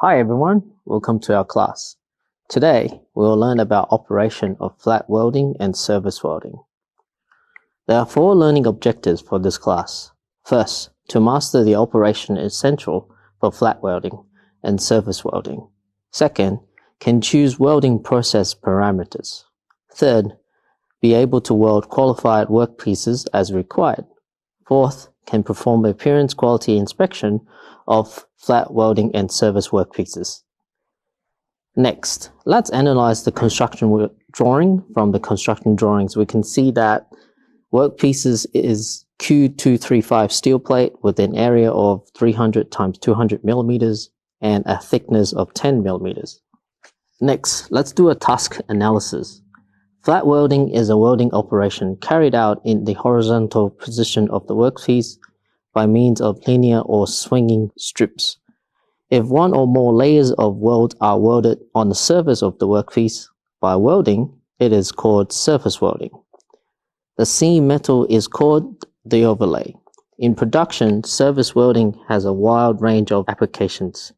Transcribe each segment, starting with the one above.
Hi everyone, welcome to our class. Today, we will learn about operation of flat welding and surface welding. There are 4 learning objectives for this class. First, to master the operation essential for flat welding and surface welding. Second, can choose welding process parameters. Third, be able to weld qualified workpieces as required. Fourth, can perform appearance quality inspection of flat welding and surface workpieces. Next, let's analyze the construction drawing. From the construction drawings, we can see that workpieces is Q235 steel plate with an area of 300 times 200 millimeters and a thickness of 10 millimeters. Next, let's do a task analysis. Flat welding is a welding operation carried out in the horizontal position of the workpiece by means of linear or swinging strips. If one or more layers of weld are welded on the surface of the workpiece by welding, it is called surface welding. The seam metal is called the overlay. In production, surface welding has a wide range of applications.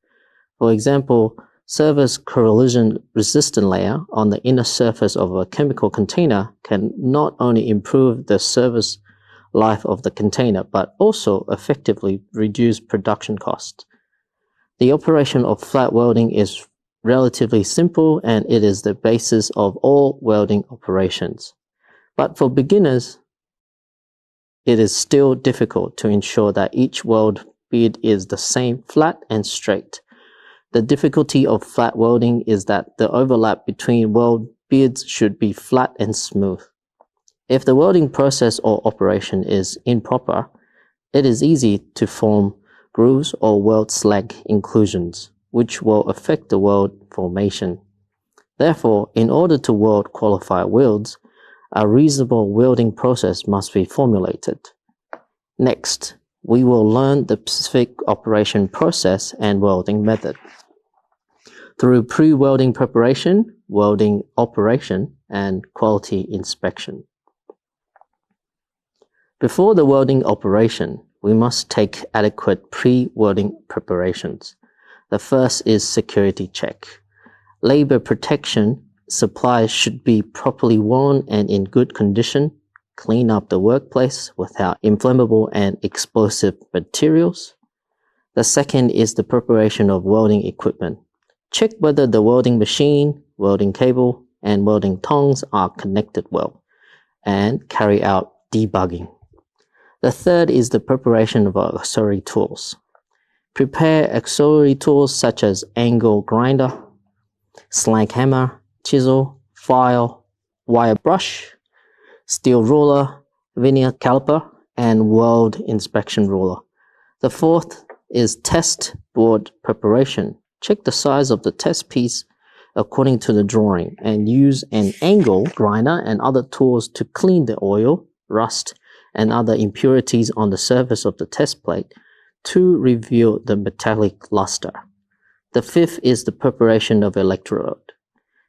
For example, surface corrosion resistant layer on the inner surface of a chemical container can not only improve the service life of the container, but also effectively reduce production cost. The operation of flat welding is relatively simple and it is the basis of all welding operations. But for beginners, it is still difficult to ensure that each weld bead is the same flat and straight. The difficulty of flat welding is that the overlap between weld beads should be flat and smooth. If the welding process or operation is improper, it is easy to form grooves or weld slag inclusions, which will affect the weld formation. Therefore, in order to weld qualified welds, a reasonable welding process must be formulated. Next, we will learn the specific operation process and welding method through pre-welding preparation, welding operation, and quality inspection. Before the welding operation, we must take adequate pre-welding preparations. The first is security check. Labor protection supplies should be properly worn and in good condition. Clean up the workplace without inflammable and explosive materials. The second is the preparation of welding equipment. Check whether the welding machine, welding cable, and welding tongs are connected well, and carry out debugging. The third is the preparation of auxiliary tools. Prepare auxiliary tools such as angle grinder, slag hammer, chisel, file, wire brush, steel ruler, vernier caliper, and weld inspection ruler. The fourth is test board preparation. Check the size of the test piece according to the drawing and use an angle grinder and other tools to clean the oil, rust, and other impurities on the surface of the test plate to reveal the metallic luster. The fifth is the preparation of electrode.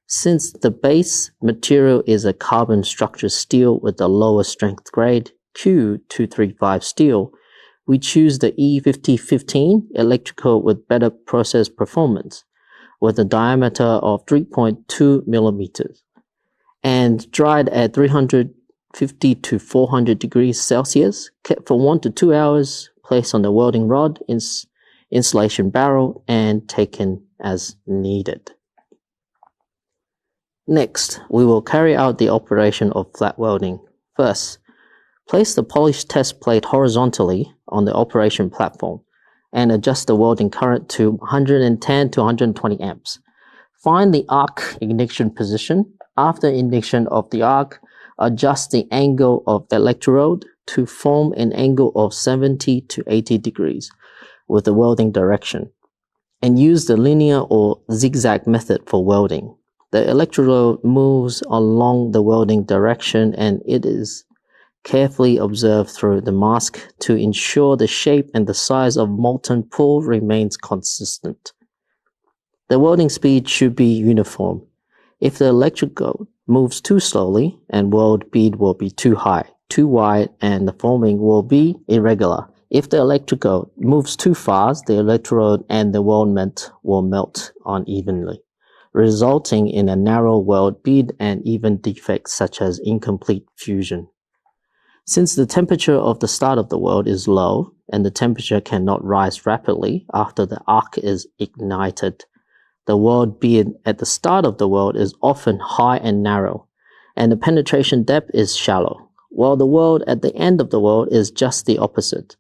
Since the base material is a carbon structured steel with a lower strength grade, Q235 steel, we choose the E5015 electrical with better process performance, with a diameter of 3.2 millimeters, and dried at 350 to 400 degrees Celsius, kept for 1 to 2 hours, placed on the welding rod, insulation barrel, and taken as needed. Next, we will carry out the operation of flat welding. First, place the polished test plate horizontally on the operation platform and adjust the welding current to 110 to 120 amps. Find the arc ignition position. After ignition of the arc, adjust the angle of the electrode to form an angle of 70 to 80 degrees with the welding direction, and use the linear or zigzag method for welding. The electrode moves along the welding direction and it is carefully observed through the mask to ensure the shape and the size of molten pool remains consistent. The welding speed should be uniform. If the electrode moves too slowly, and weld bead will be too high, too wide, and the forming will be irregular, If the electrical moves too fast, the electrode and the weldment will melt unevenly, resulting in a narrow weld bead and even defects such as incomplete fusion. Since the temperature of the start of the weld is low and the temperature cannot rise rapidly after the arc is ignited, the weld bead at the start of the weld is often high and narrow, and the penetration depth is shallow, while the weld at the end of the weld is just the opposite,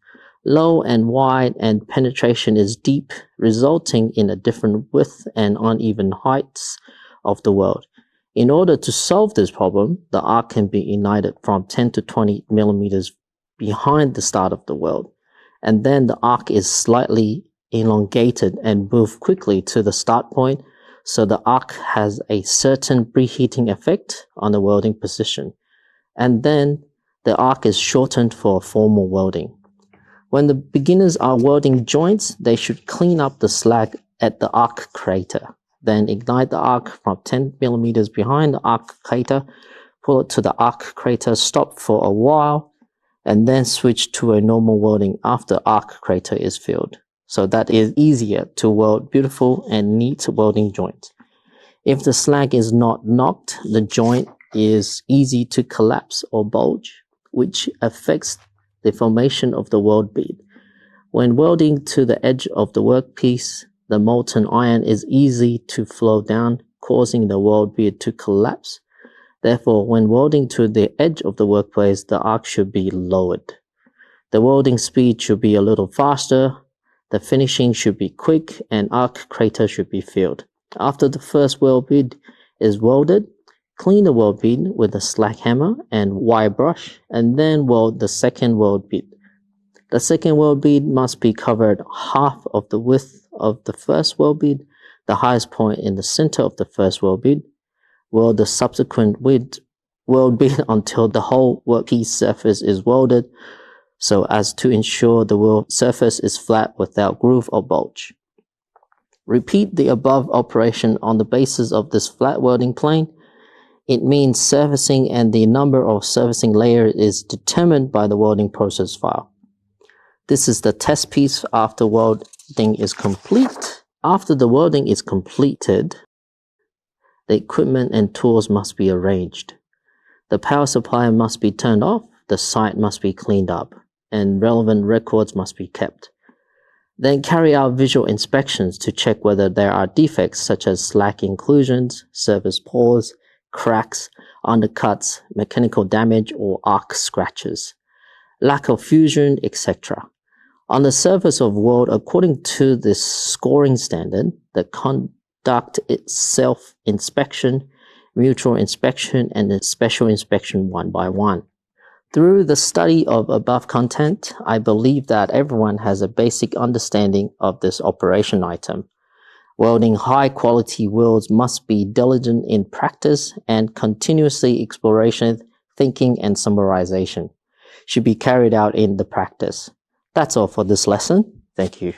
low and wide, and penetration is deep, resulting in a different width and uneven heights of the weld. In order to solve this problem, the arc can be ignited from 10 to 20 millimeters behind the start of the weld, and then the arc is slightly elongated and moved quickly to the start point, so the arc has a certain preheating effect on the welding position, and then the arc is shortened for formal welding. When the beginners are welding joints, they should clean up the slag at the arc crater. Then ignite the arc from 10 millimeters behind the arc crater, pull it to the arc crater, stop for a while, and then switch to a normal welding after arc crater is filled. So that is easier to weld beautiful and neat welding joints. If the slag is not knocked, the joint is easy to collapse or bulge, which affects the formation of the weld bead. When welding to the edge of the workpiece, the molten iron is easy to flow down, causing the weld bead to collapse. Therefore, when welding to the edge of the workpiece, the arc should be lowered. The welding speed should be a little faster, the finishing should be quick, and arc crater should be filled. After the first weld bead is welded, clean the weld bead with a slag hammer and wire brush, and then weld the second weld bead. The second weld bead must be covered half of the width of the first weld bead, the highest point in the center of the first weld bead. Weld the subsequent weld bead until the whole workpiece surface is welded, so as to ensure the weld surface is flat without groove or bulge. Repeat the above operation on the basis of this flat welding plane. It means surfacing, and the number of surfacing layers is determined by the welding process file. This is the test piece after welding is complete. After the welding is completed, the equipment and tools must be arranged. The power supply must be turned off, the site must be cleaned up, and relevant records must be kept. Then carry out visual inspections to check whether there are defects such as slack inclusions, surface pores, cracks, undercuts, mechanical damage, or arc scratches, lack of fusion, etc. On the surface of weld, according to this scoring standard, the conduct itself inspection, mutual inspection, and the special inspection one by one. Through the study of above content, I believe that everyone has a basic understanding of this operation item. Welding high-quality welds must be diligent in practice, and continuously exploration, thinking, and summarization should be carried out in the practice. That's all for this lesson. Thank you.